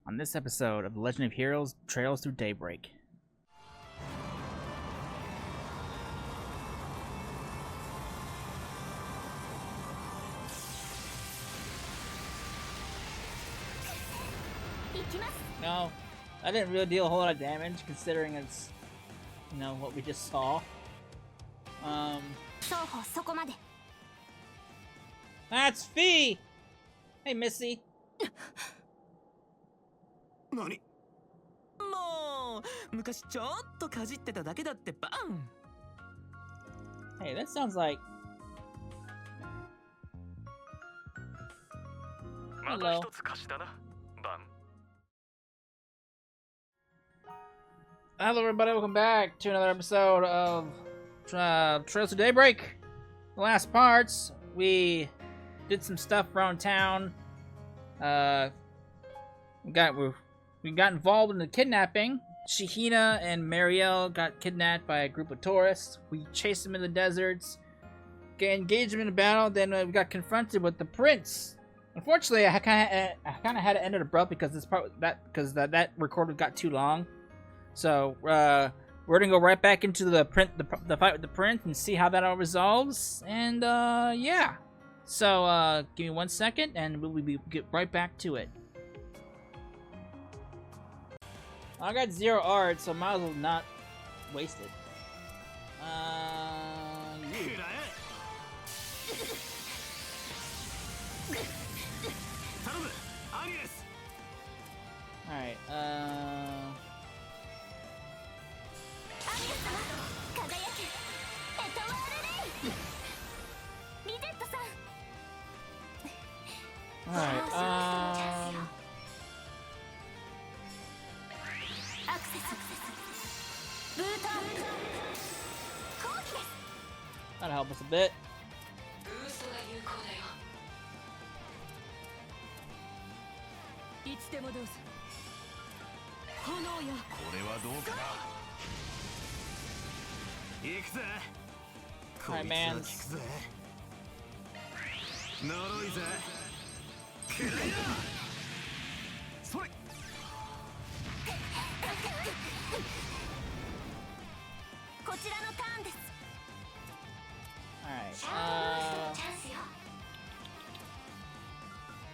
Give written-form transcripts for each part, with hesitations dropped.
on this episode of The Legend of Heroes Trails Through Daybreak. No, I didn't really deal a whole lot of damage considering it's, you know, what we just saw. That's Fee! Hey, Missy. Nani? Hey, that sounds like... Hello. Hello everybody, welcome back to another episode of Trails to Daybreak. The last parts, we did some stuff around town. We got involved in the kidnapping. Shaheena and Marielle got kidnapped by a group of tourists. We chased them in the deserts, engaged them in a battle, then we got confronted with the prince. Unfortunately, I kind of had to end it abrupt because that record got too long. So we're gonna go right back into the fight with the prince and see how that all resolves. And yeah. So give me 1 second, and we'll get right back to it. I got 0 art, so might as well not waste it. Alright, that'll help us a bit. Alright, man.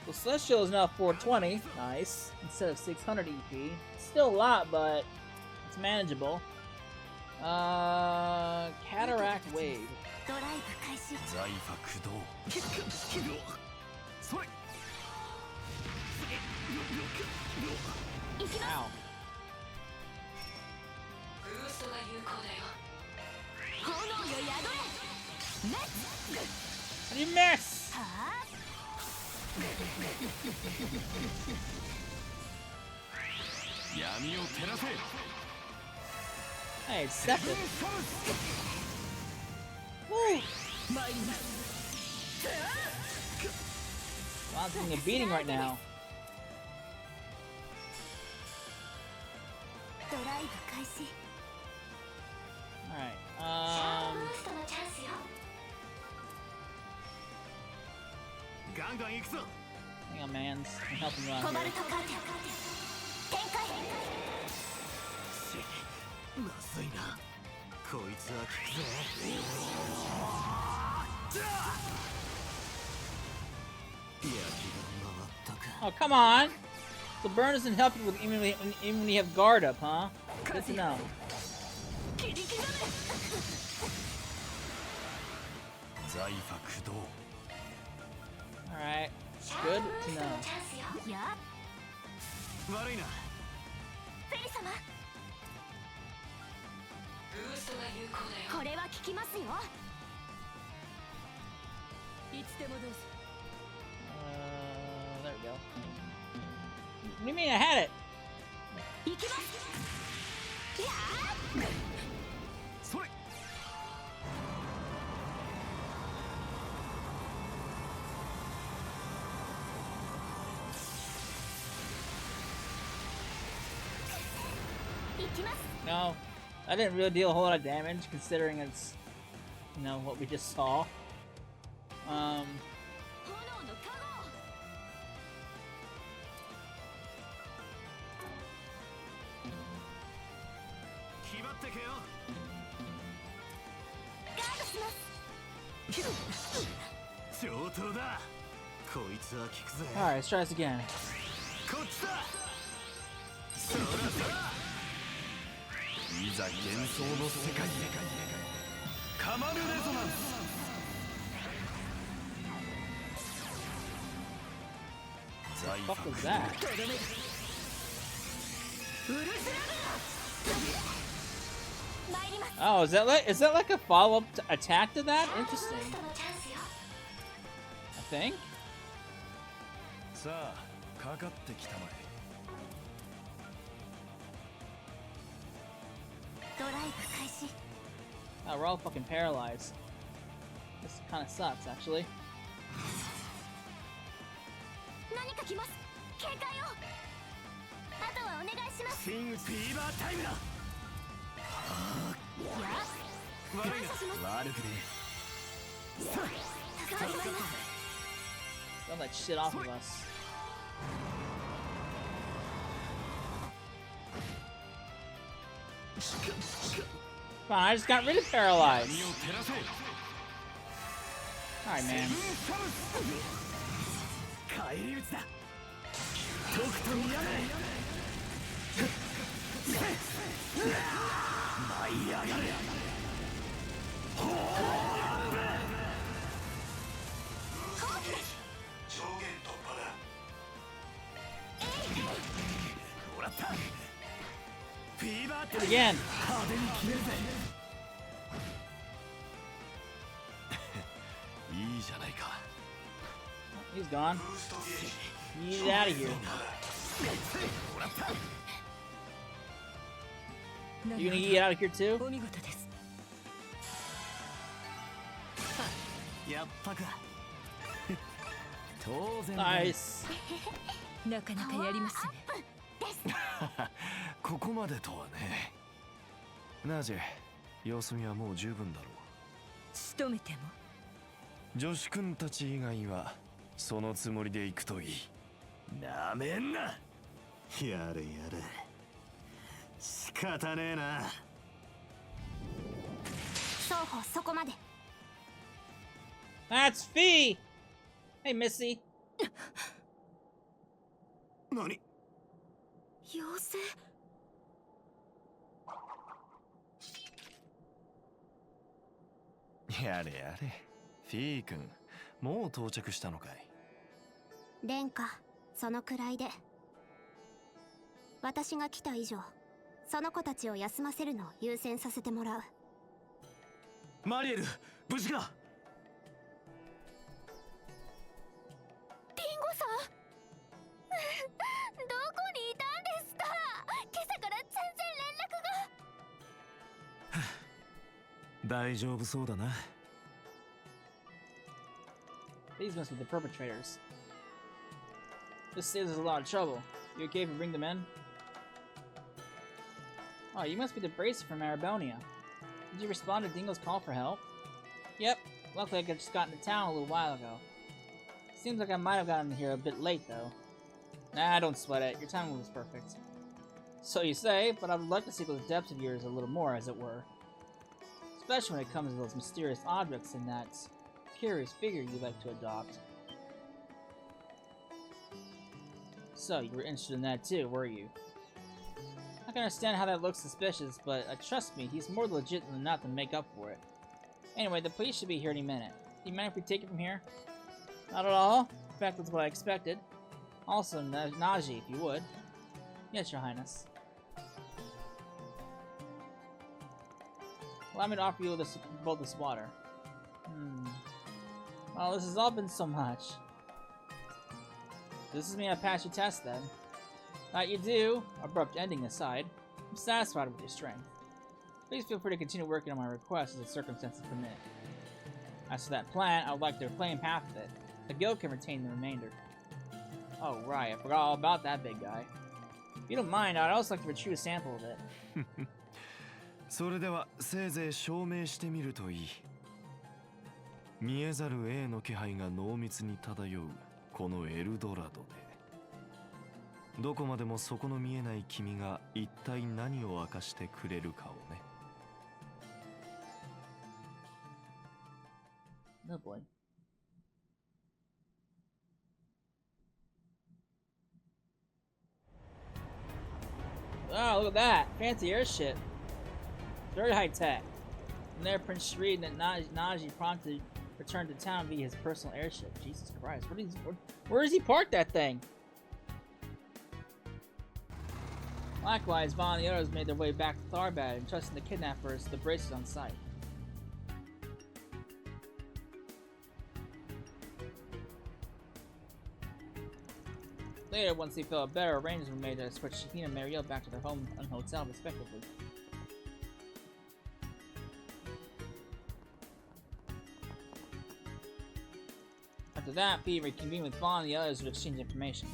The Celestial is now 420, nice, instead of 600 EP. Still a lot, but it's manageable. Cataract Wave. Ow. How do you miss? Hey, it's separate. Woo! Well, I'm taking a beating right now. Alright, hang on, mans. I'm helping you out here. Oh, come on! The burn doesn't help you with even when you have guard up, huh? Good to know. Alright, good to know. There we go. What do you mean I had it? No, I didn't really deal a whole lot of damage considering it's, you know, what we just saw. Alright, let's try this again. What the fuck was that? Oh, is that like a follow-up attack to that? Interesting. I think. Oh, we're all fucking paralyzed. This kind of sucks, actually. Don't let shit off of us. Come on, I just got rid of paralyzed. Alright, man. Do it again. He's gone. Get out of here. You gonna get out of here too? Nice. ここまでとはね。なぜ様子見はもう十分だろう。仕留めても女子くんたち以外はそのつもりで行くといい。なめんな。やれやれ。仕方ねえな。双方そこまで。 That's Fee. Hey, Missy. 何？妖精。やれやれ。フィー君、もう到着したのかい。殿下、そのくらいで。私が来た以上、その子たちを休ませるのを優先させてもらう。マリエル、無事か？リンゴさんどこにいたんですか？今朝から全然連絡が。大丈夫そうだな。These must be the perpetrators. This saves us a lot of trouble. You okay if we bring them in? Oh, you must be the bracer from Arabonia. Did you respond to Dingle's call for help? Yep. Luckily I just got into town a little while ago. Seems like I might have gotten here a bit late, though. Nah, don't sweat it. Your timing was perfect. So you say, but I would like to see those depths of yours a little more, as it were. Especially when it comes to those mysterious objects and that curious figure you like to adopt. So, you were interested in that too, were you? I can understand how that looks suspicious, but trust me, he's more legit than not to make up for it. Anyway, the police should be here any minute. Do you mind if we take it from here? Not at all. In fact, that's what I expected. Also, Naji, if you would. Yes, Your Highness. Allow me to offer you both this water. Well, this has all been so much. This is me I pass your test, then. That you do, abrupt ending aside, I'm satisfied with your strength. Please feel free to continue working on my request as the circumstances permit. As for that plant, I would like to reclaim half of it. The guild can retain the remainder. Oh, right, I forgot all about that big guy. If you don't mind, I'd also like to retrieve a sample of it. それではせいぜい証明してみるといい。見えざる A の気配が濃密に漂うこのエルドラドで。どこまでもそこの見えない君が一体何を明かしてくれるかをね。Oh boy. Oh, look at that. Fancy airship. Very high tech. From there, Prince Shreed and Najee promptly returned to town via his personal airship. Jesus Christ. Where does he park that thing? Likewise, Vaughn and the others made their way back to Tharbad, entrusting the kidnappers to the braces on site. Later, once they felt better, arrangements were made to escort Shaheena and Mariel back to their home and hotel, respectively. After that, Pete reconvened with Vaughn and the others to exchange information.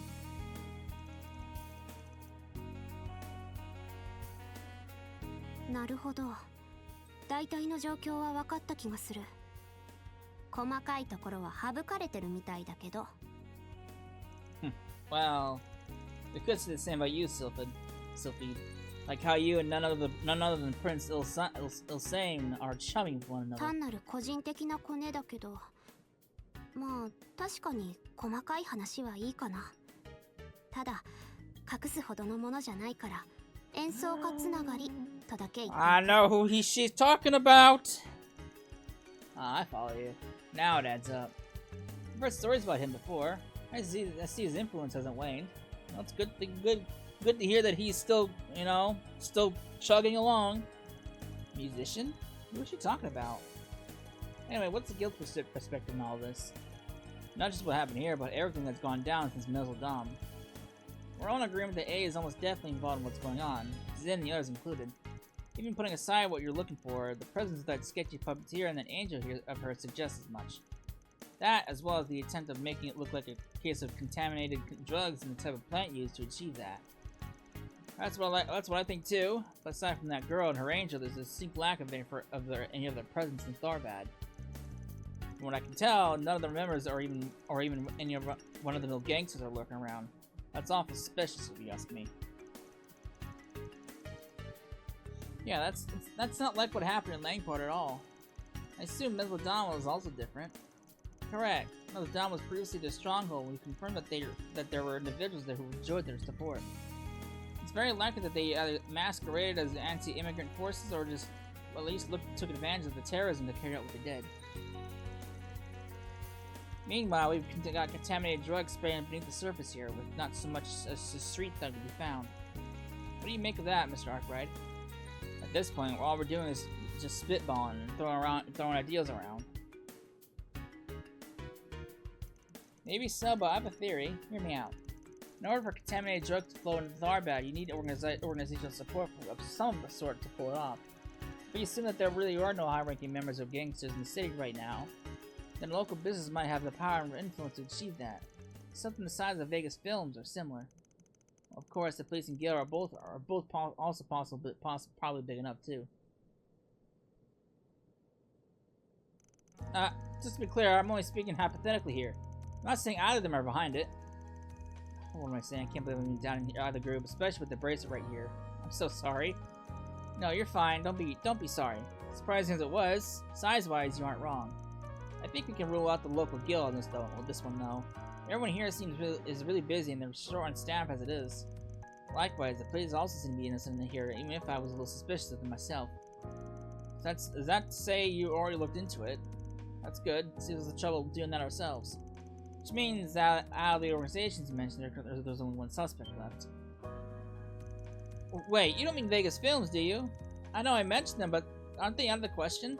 Well, we could say the same about you, Sylphid. Like how you and none other than Prince Ilsane are chumming with one another. 単なる個人的なコネだけど、まあ確かに細かい話はいいかな。ただ隠すほどのものじゃないから演奏家つながりとだけ言って。I know who she's talking about. I follow you. Now it adds up. I've heard stories about him before. I see his influence hasn't waned. Well, it's good to hear that he's still, still chugging along. Musician? What is she talking about? Anyway, what's the guild perspective in all this? Not just what happened here, but everything that's gone down since Mezzaldam. We're all in agreement that A is almost definitely involved in what's going on, Zin and the others included. Even putting aside what you're looking for, the presence of that sketchy puppeteer and that angel here of hers suggests as much. That, as well as the attempt of making it look like a case of contaminated drugs and the type of plant used to achieve that. That's what I think too. But aside from that girl and her angel, there's a distinct lack of any of their presence in Tharbad. From what I can tell, none of the members or even any of one of the little gangsters are lurking around. That's awful suspicious, if you ask me. Yeah, that's not like what happened in Langport at all. I assume Mezzaldam was also different. Correct. Mezzaldam was previously their stronghold. We confirmed that there were individuals there who enjoyed their support. It's very likely that they either masqueraded as anti-immigrant forces or just at least took advantage of the terrorism to carry out what they did. Meanwhile, we've got contaminated drugs spraying beneath the surface here, with not so much as a street thug to be found. What do you make of that, Mr. Arkwright? At this point, all we're doing is just spitballing and throwing ideas around. Maybe so, but I have a theory. Hear me out. In order for contaminated drugs to flow into Tharbad, you need organizational support of some sort to pull it off. But you assume that there really are no high-ranking members of gangsters in the city right now, then local business might have the power and influence to achieve that. Something the size of Vegas films or similar. Of course, the police and guild are both also possible, but probably big enough too. Just to be clear, I'm only speaking hypothetically here. I'm not saying either of them are behind it. What am I saying? I can't believe I'm down in either group, especially with the bracelet right here. I'm so sorry. No, you're fine. Don't be sorry. Surprising as it was, size-wise, you aren't wrong. I think we can rule out the local guild on this one though. Everyone here is really busy and they're short on staff as it is. Likewise, the police also seem to be innocent in here, even if I was a little suspicious of them myself. Does that say you already looked into it? That's good. See, there's the trouble doing that ourselves. Which means that out of the organizations you mentioned, there's only one suspect left. Wait, you don't mean Vegas Films, do you? I know I mentioned them, but aren't they out of the question?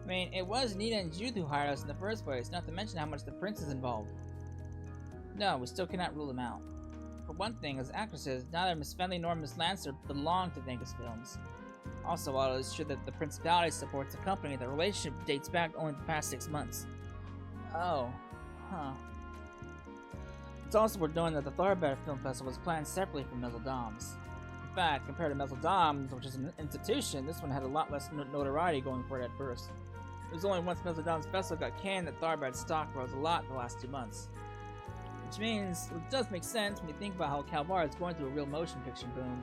I mean, it was Nina and Judith who hired us in the first place, not to mention how much the prince is involved. No, we still cannot rule them out. For one thing, as actresses, neither Miss Fenley nor Miss Lancer belong to Vegas Films. Also, while it is true that the Principality supports the company, the relationship dates back only the past 6 months. Oh. Huh. It's also worth knowing that the Tharbad Film Festival was planned separately from Mezzaldam's. In fact, compared to Mezzaldam's, which is an institution, this one had a lot less notoriety going for it at first. It was only once Mezzaldam's festival got canned that Tharbad's stock rose a lot in the last 2 months. Which means, it does make sense when you think about how Calvar is going through a real motion picture boom.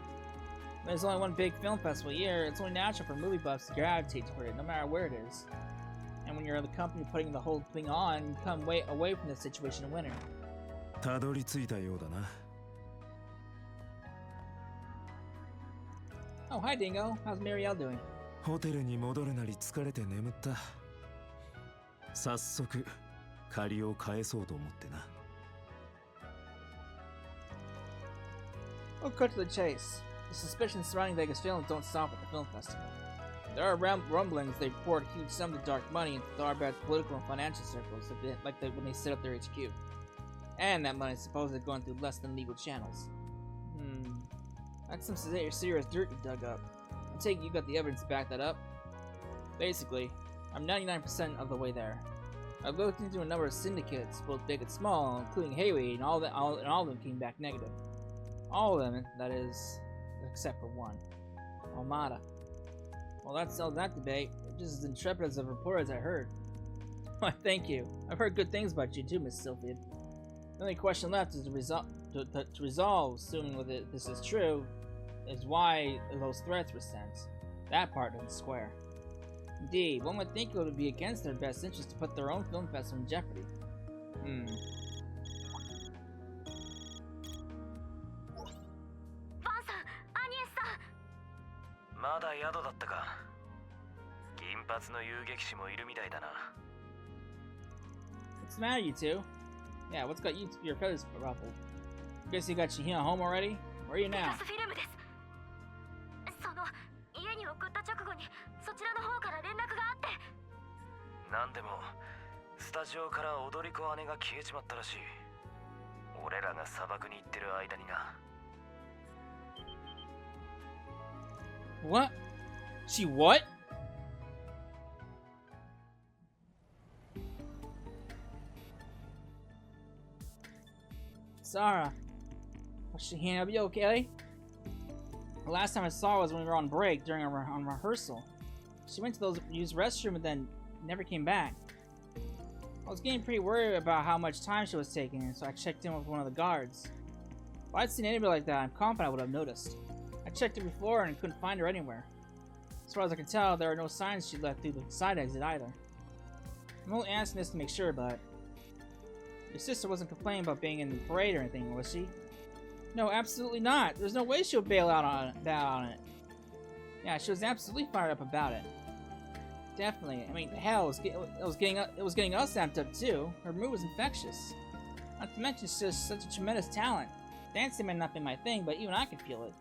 When there's only one big film festival a year, it's only natural for movie buffs to gravitate toward it, no matter where it is. And when you're the company putting the whole thing on, you come away from the situation a winner. たどり着いたようだな。Oh, hi Dingo. How's Marielle doing? ホテルに戻るなり疲れて眠った。早速借りを返そうと思ってな。We'll cut to the chase. The suspicions surrounding Vegas films don't stop at the film festival. There are rumblings they poured huge sums of dark money into Tharbad's political and financial circles, when they set up their HQ. And that money is supposedly going through less than legal channels. That's some serious dirt you dug up. I take it you got the evidence to back that up? Basically, I'm 99% of the way there. I've looked into a number of syndicates, both big and small, including Hayway, and all of them came back negative. All of them, that is, except for one. Almada. Well, that settles that debate. You're just as intrepid as a reporter as I heard. Why, thank you. I've heard good things about you too, Miss Sylphid. The only question left is to resolve, assuming this is true, is why those threats were sent. That part doesn't square. Indeed, one would think it would be against their best interest to put their own film festival in jeopardy. まだ宿だったか。銀髪の遊撃士もいるみたいだな。What's the matter, you two? Yeah, what's got your feathers ruffled? Guess you got Shaheena home already? Where are you now? その家に送った直後にそちらの方から連絡があって。なんでもスタジオから踊り子姉が消えちまったらしい。俺らが砂漠に行ってる間にな。What? She what? Saara. Shaheena, are you okay? The last time I saw her was when we were on break during on rehearsal. She went to those used restroom and then never came back. I was getting pretty worried about how much time she was taking, so I checked in with one of the guards. If I'd seen anybody like that, I'm confident I would have noticed. I checked every floor and couldn't find her anywhere. As far as I can tell, there are no signs she left through the side exit either. I'm only asking this to make sure, but your sister wasn't complaining about being in the parade or anything, was she? No, absolutely not. There's no way she would bail out on it. Yeah, she was absolutely fired up about it. Definitely. I mean, hell, it was getting us amped up too. Her mood was infectious. Not to mention, she's just such a tremendous talent. Dancing may not be my thing, but even I can feel it.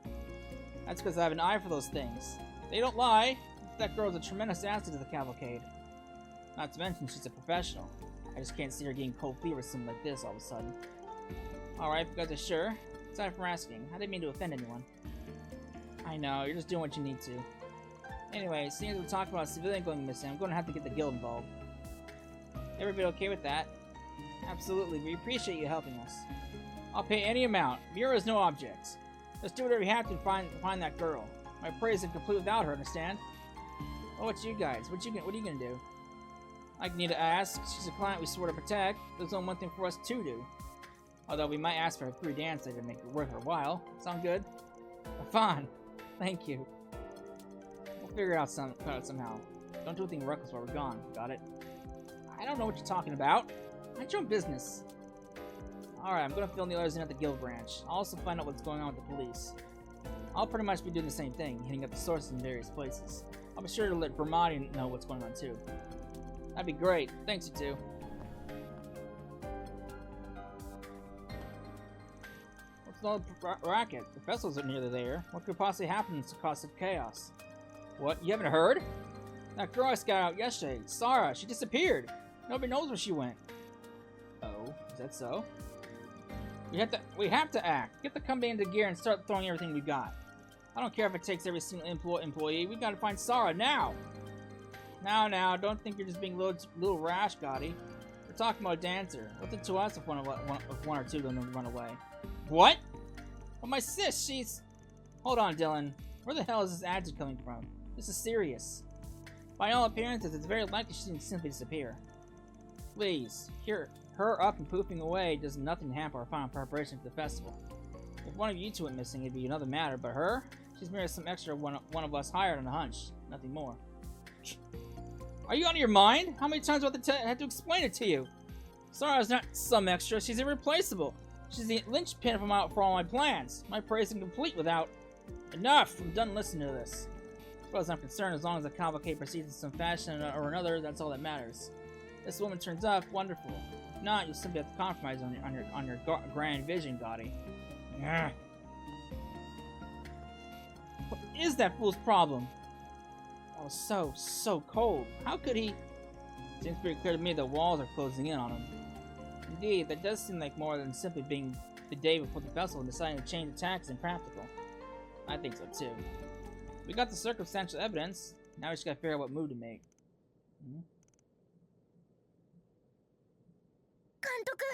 That's because I have an eye for those things. They don't lie. That girl's a tremendous asset to the cavalcade. Not to mention, she's a professional. I just can't see her getting cold feet or something like this all of a sudden. Alright, if you guys are sure. Sorry for asking. I didn't mean to offend anyone. I know, you're just doing what you need to. Anyway, seeing as we're talking about a civilian going missing, I'm going to have to get the guild involved. Everybody okay with that? Absolutely, we appreciate you helping us. I'll pay any amount. Mira is no object. Let's do whatever we have to find that girl. My praise isn't complete without her, understand? Oh, what's you guys? What are you gonna do? I need to ask. She's a client we swore to protect. There's only one thing for us to do. Although we might ask for a free dance to make it worth her while. Sound good? Fine. Thank you. We'll figure it out somehow. Don't do anything reckless while we're gone. Got it? I don't know what you're talking about. Mind your own business. Alright, I'm gonna fill in the others in at the guild branch. I'll also find out what's going on with the police. I'll pretty much be doing the same thing, hitting up the sources in various places. I'll be sure to let Brahmani know what's going on too. That'd be great. Thanks, you two. What's all the racket? The festivals are nearly there. What could possibly happen in this cause of chaos? What? You haven't heard? That girl I scouted out yesterday, Saara, she disappeared. Nobody knows where she went. Oh, is that so? We have to act. Get the company into gear and start throwing everything we got. I don't care if it takes every single employee. We gotta find Saara now. Now, don't think you're just being a little rash, Gotti. We're talking about a dancer. What's it to us if one or two don't run away? What? Well, my sis, she's... Hold on, Dylan. Where the hell is this attitude coming from? This is serious. By all appearances, it's very likely she didn't simply disappear. Please, here, Her up and poofing away does nothing to hamper our final preparation for the festival. If one of you two went missing, it'd be another matter, but her? She's merely some extra one of us hired on a hunch. Nothing more. Are you out of your mind? How many times do I have to explain it to you? Saara's not some extra, she's irreplaceable. She's the linchpin for all my plans. My praise is incomplete without... Enough! I'm done listening to this. As far as I'm concerned, as long as the cavalcade proceeds in some fashion or another, that's all that matters. This woman turns up, wonderful. If not, you'll simply have to compromise on your grand vision, Gotti. Ugh. What is that fool's problem? That was so cold. How could he... Seems pretty clear to me the walls are closing in on him. Indeed, that does seem like more than simply being the day before the festival and deciding to change the tax impractical. I think so too. We got the circumstantial evidence. Now we just gotta figure out what move to make. Hmm? 監督、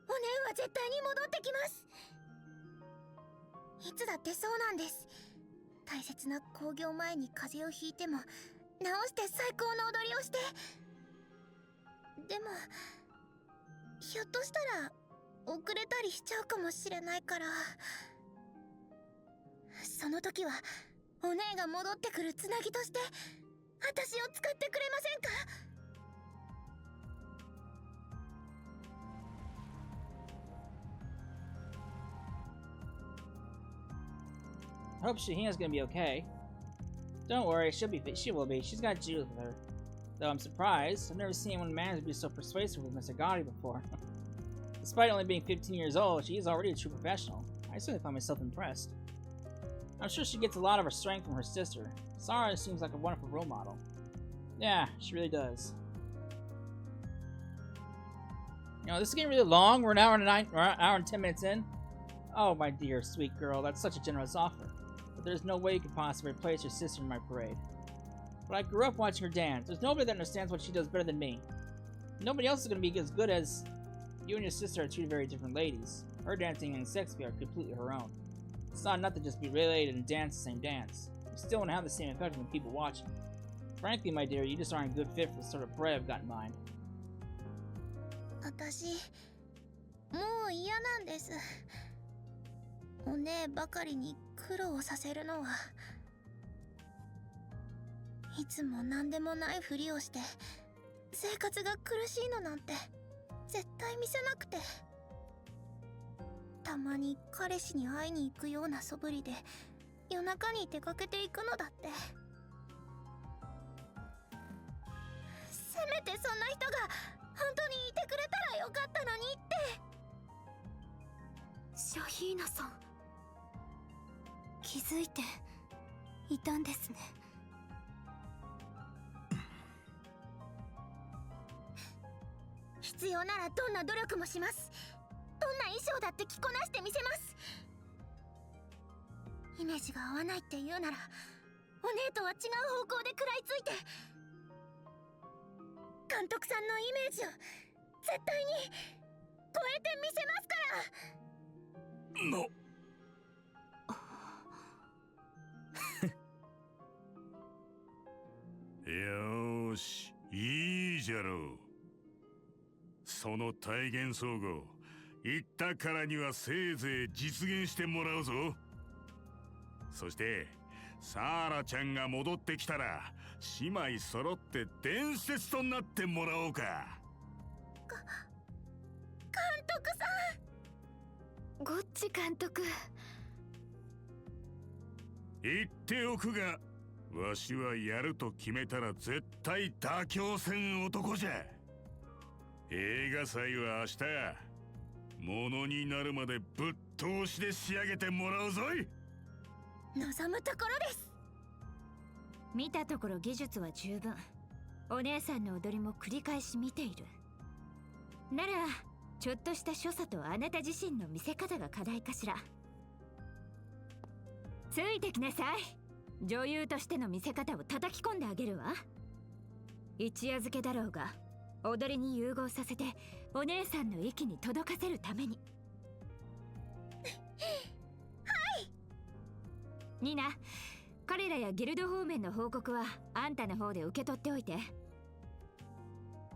おねんは絶対に戻ってきます。いつだってそうなんです。大切な興行前に風邪をひいても治して最高の踊りをして。でもひょっとしたら遅れたりしちゃうかもしれないから、その時はお姉が戻ってくるつなぎとして私を使ってくれませんか？ I hope Shaheena's gonna be okay. Don't worry, she will be. She's got Judith with her. Though I'm surprised. I've never seen anyone manage to be so persuasive with Mr. Gotti before. Despite only being 15 years old, she is already a true professional. I certainly find myself impressed. I'm sure she gets a lot of her strength from her sister. Saara seems like a wonderful role model. Yeah, she really does. You know, this is getting really long. We're an hour and 10 minutes in. Oh, my dear, sweet girl, that's such a generous offer. But there's no way you could possibly replace your sister in my parade. But I grew up watching her dance. There's nobody that understands what she does better than me. Nobody else is going to be as good as... You and your sister are two very different ladies. Her dancing and sexy are completely her own. It's not enough to just be related and dance the same dance. You still won't have the same effect on the people watching. Frankly, my dear, you just aren't a good fit for the sort of prey I've got in mind. 私、もう嫌なんです。お姉ばかりに苦労させるのは。いつも何でもないふりをして生活が苦しいのなんて絶対見せなくて。たまに彼氏に会いに行くような素振りで夜中に出かけていくのだって。せめてそんな人が本当にいてくれたらよかったのにって。シャヒーナさん、気づいていたんですね。必要ならどんな努力もします。どんな衣装だって着こなしてみせます。イメージが合わないって言うならお姉とは違う方向で食らいついて、監督さんのイメージを絶対に超えてみせますから。のよーし、いいじゃろう。その体現総合言ったからにはせいぜい実現してもらうぞ。そしてサーラちゃんが戻ってきたら姉妹揃って伝説となってもらおうか。監督さん、ゴッチ監督。言っておくが、わしはやると決めたら絶対妥協せん男じゃ。映画祭は明日や。ものになるまでぶっ通しで仕上げてもらうぞい。望むところです。見たところ技術は十分。お姉さんの踊りも繰り返し見ている。ならちょっとした所作とあなた自身の見せ方が課題かしら。ついてきなさい。女優としての見せ方を叩き込んであげるわ。一夜漬けだろうが踊りに融合させてお姉さんの息に届かせるために。はい。ニナ、彼らやギルド方面の報告はあんたの方で受け取っておいて。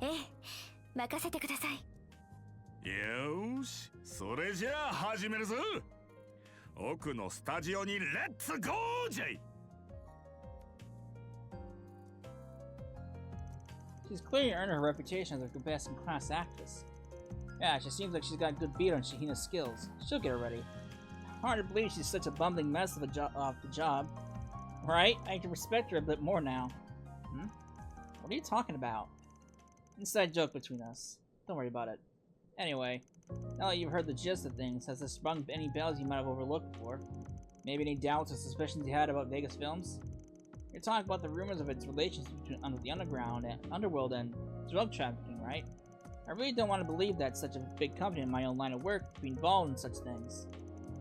ええ、任せてください。よーし、それじゃあ始めるぞ。奥のスタジオにレッツゴーじゃい。 She's clearly earned her reputation as a best-in-class actress. Yeah, she seems like she's got a good beat on Shaheena's skills. She'll get her ready. Hard to believe she's such a bumbling mess of the job. Right? I can respect her a bit more now. Hmm? What are you talking about? Inside joke between us. Don't worry about it. Anyway, now that you've heard the gist of things, has this sprung any bells you might have overlooked before? Maybe any doubts or suspicions you had about Vegas Films? You're talking about the rumors of its relations between the underworld and drug trafficking, right? I really don't want to believe that such a big company in my own line of work would be involved in such things.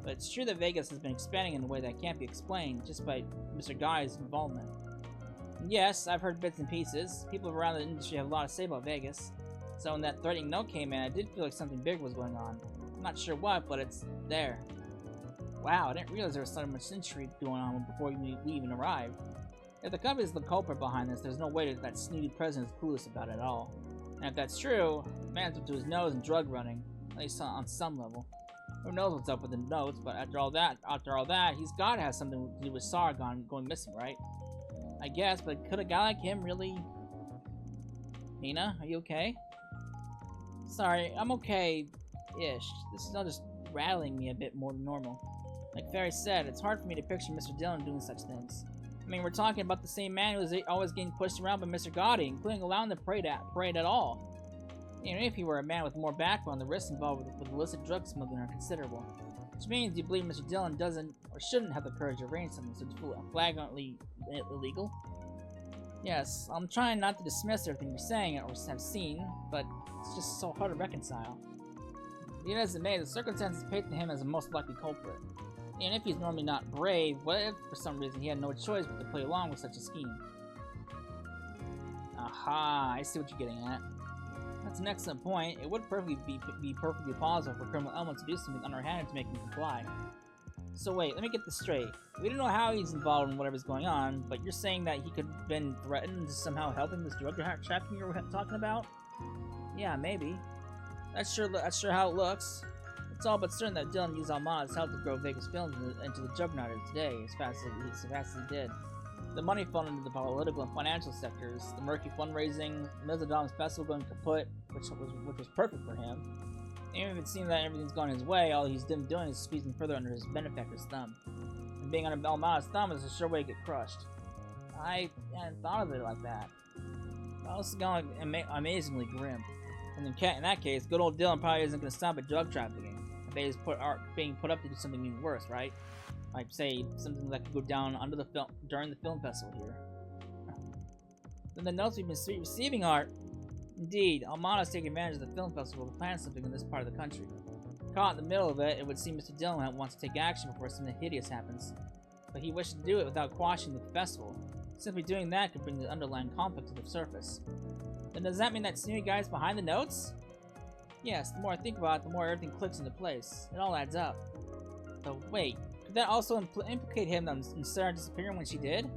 But it's true that Vegas has been expanding in a way that can't be explained just by Mr. Guy's involvement. And yes, I've heard bits and pieces. People around the industry have a lot to say about Vegas. So when that threatening note came in, I did feel like something big was going on. I'm not sure what, but it's there. Wow, I didn't realize there was so much intrigue going on before we even arrived. If the company is the culprit behind this, there's no way that snooty president is clueless about it at all. And if that's true, the man's up to his nose in drug running, at least on some level. Who knows what's up with the notes, but after all that, he's gotta have something to do with Saara going missing, right? I guess, but could a guy like him really... Nina, are you okay? Sorry, I'm okay-ish. This is all just rattling me a bit more than normal. Like Ferry said, it's hard for me to picture Mr. Dillon doing such things. I mean, we're talking about the same man who's always getting pushed around by Mr. Gotti, including allowing the parade at all. Even if he were a man with more backbone, the risks involved with illicit drug smuggling are considerable. Which means you believe Mr. Dillon doesn't or shouldn't have the courage to arrange something so flagrantly illegal. Yes, I'm trying not to dismiss everything you're saying or have seen, but it's just so hard to reconcile. Even as it may, the circumstances paint him as the most likely culprit. And if he's normally not brave, what if for some reason he had no choice but to play along with such a scheme? Aha, I see what you're getting at. That's an excellent point. It would be perfectly plausible for criminal elements to do something underhanded to make him comply. So wait, let me get this straight. We don't know how he's involved in whatever's going on, but you're saying that he could have been threatened to somehow helping this drug trafficking you're talking about? Yeah, maybe. That's sure how it looks. It's all but certain that Dillon used Almana's help to grow Vegas Films into the juggernaut it is today, as fast as he did. The money flowed into the political and financial sectors, the murky fundraising, Mizadam's festival going kaput, which was perfect for him. Even if it seems that everything's gone his way, all he's been doing is squeezing further under his benefactor's thumb. And being under Almana's thumb is a sure way to get crushed. I hadn't thought of it like that. Well, this is going amazingly grim. And in that case, good old Dillon probably isn't going to stop at drug trafficking. They just being put up to do something even worse, right? Like, say, something that could go down under during the film festival here. Then the notes we've been receiving are... Indeed, Almana's taking advantage of the film festival to plan something in this part of the country. Caught in the middle of it, it would seem Mr. Dillon wants to take action before something hideous happens. But he wishes to do it without quashing the festival. Simply doing that could bring the underlying conflict to the surface. Then does that mean that snooty guy's behind the notes? Yes, the more I think about it, the more everything clicks into place. It all adds up. But wait, could that also implicate him in Saara disappearing when she did?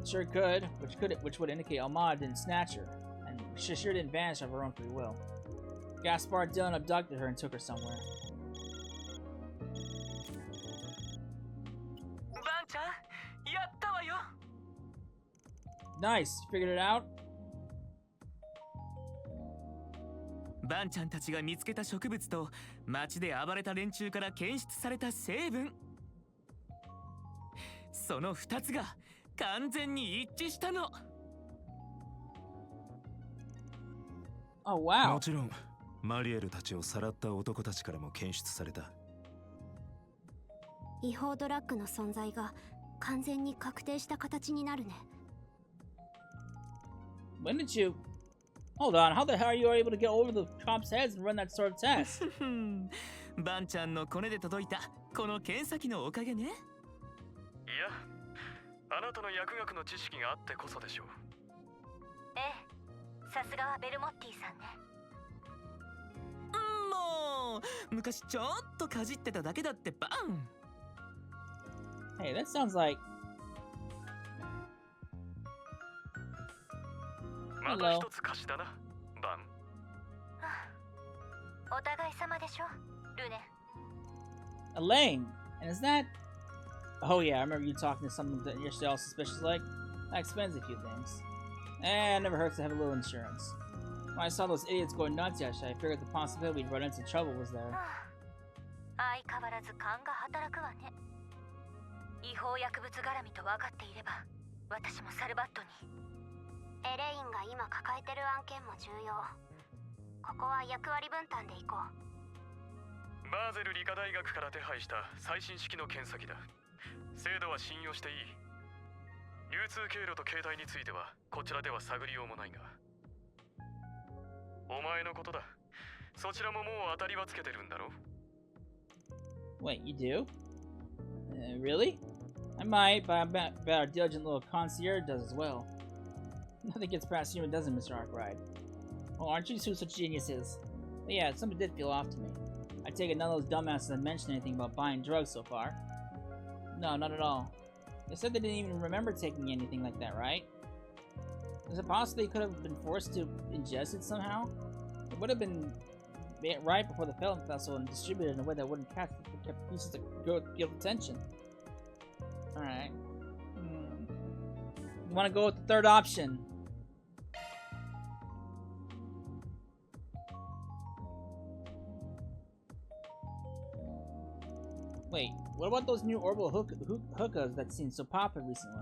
Sure could, which would indicate Almana didn't snatch her, and she sure didn't vanish of her own free will. Gaspar Dillon abducted her and took her somewhere. Nice, you figured it out? バンちゃんたちが見つけた植物と街で暴れた連中から検出された成分、その2つが完全に一致したの。Oh, wow. もちろんマリエルたちをさらった男たちからも検出された。違法ドラッグの存在が完全に確定した形になるね。When did you... Hold on, how the hell are you able to get over the cops' heads and run that sort of test? バンちゃんのコネで届いたこの検査機のおかげね。いや、あなたの薬学の知識があってこそでしょう。ええ、さすがはベルモッティさんね。もう昔ちょっとかじってただけだってバン。Hey, that sounds like... また一つ貸しだな、バン。お互い様でしょ、ルネ。 Elaine! And is that... Oh yeah, I remember you talking to someone that you're still suspicious like. That explains a few things. Eh, it never hurts to have a little insurance. When I saw those idiots going nuts yesterday, I figured the possibility we'd run into trouble was there. 相変わらず勘が働くわね。違法薬物絡みと分かっていれば、私もサルバットに。エレインが今抱えてる案件も重要。ここは役割分担でいこう。バーゼル理科大学から手配した最新式の検査機だ。精度は信用していい。流通経路と形態についてはこちらでは探りようもないが。お前のことだ。そちらももう当たりはつけてるんだろ。 Wait, you do? Really? I might, but I bet our diligent little concierge does as well. Nothing gets past human, doesn't Mr. Arkwright? Oh, aren't you two such geniuses? But yeah, something did feel off to me. I take it none of those dumbasses have mentioned anything about buying drugs so far. No, not at all. They said they didn't even remember taking anything like that, right? Is it possible they could have been forced to ingest it somehow? It would have been right before the film festival and distributed in a way that wouldn't catch the pieces of guilt attention. Alright. You want to go with the third option? Wait, what about those new orbital hookahs that seemed so popular recently?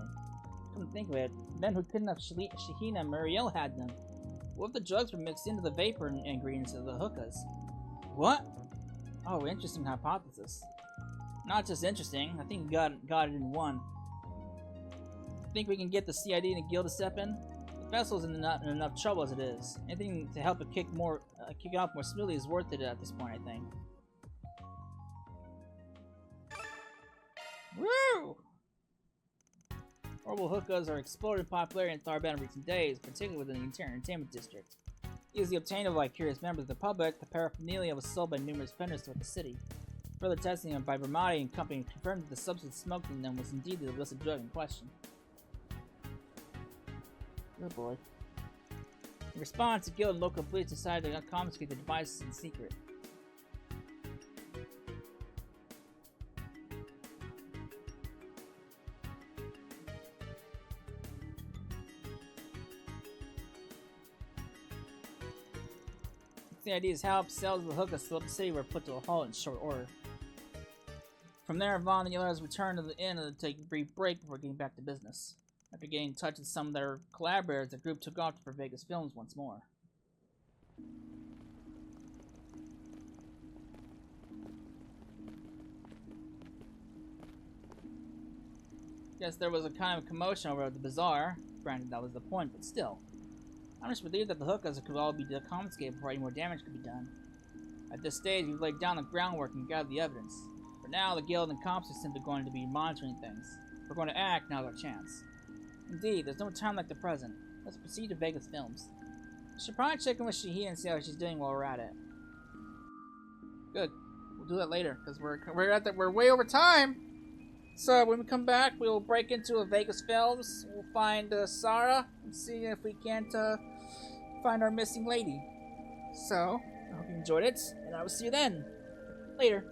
Come to think of it, men who kidnapped Shaheena and Marielle had them. What if the drugs were mixed into the vapor ingredients of the hookahs? What? Oh, interesting hypothesis. Not just interesting, I think we got it in one. Think we can get the CID and the Guild to step in? The vessel's in enough trouble as it is. Anything to help it kick it off more smoothly is worth it at this point, I think. Woo! Orbital hookahs are exploding popularity in Tharbad in recent days, particularly within the interior entertainment district. Easily obtainable by curious members of the public, the paraphernalia was sold by numerous vendors throughout the city. Further testing by Vermati and company confirmed that the substance smoked in them was indeed the illicit drug in question. Good boy. In response, the Guild and local police decided to confiscate the devices in secret. The idea's help, sales of the hookahs throughout the city were put to a halt in short order. From there, Vaughn and the others returned to the inn to take a brief break before getting back to business. After getting in touch with some of their collaborators, the group took off for Vegas Films once more. Guess there was a kind of commotion over the bazaar. Granted, that was the point, but still. I'm just relieved that the hookahs could all be confiscated before any more damage could be done. At this stage, we've laid down the groundwork and gathered the evidence. For now, the Guild and Comps are simply going to be monitoring things. If we're going to act, now's our chance. Indeed, there's no time like the present. Let's proceed to Vegas Films. I should probably check in with Shaheena and see how she's doing while we're at it. Good. We'll do that later, because we're way over time. So when we come back, we'll break into a Vegas Films. We'll find Saara and see if we can't find our missing lady. So I hope you enjoyed it, and I will see you then. Later.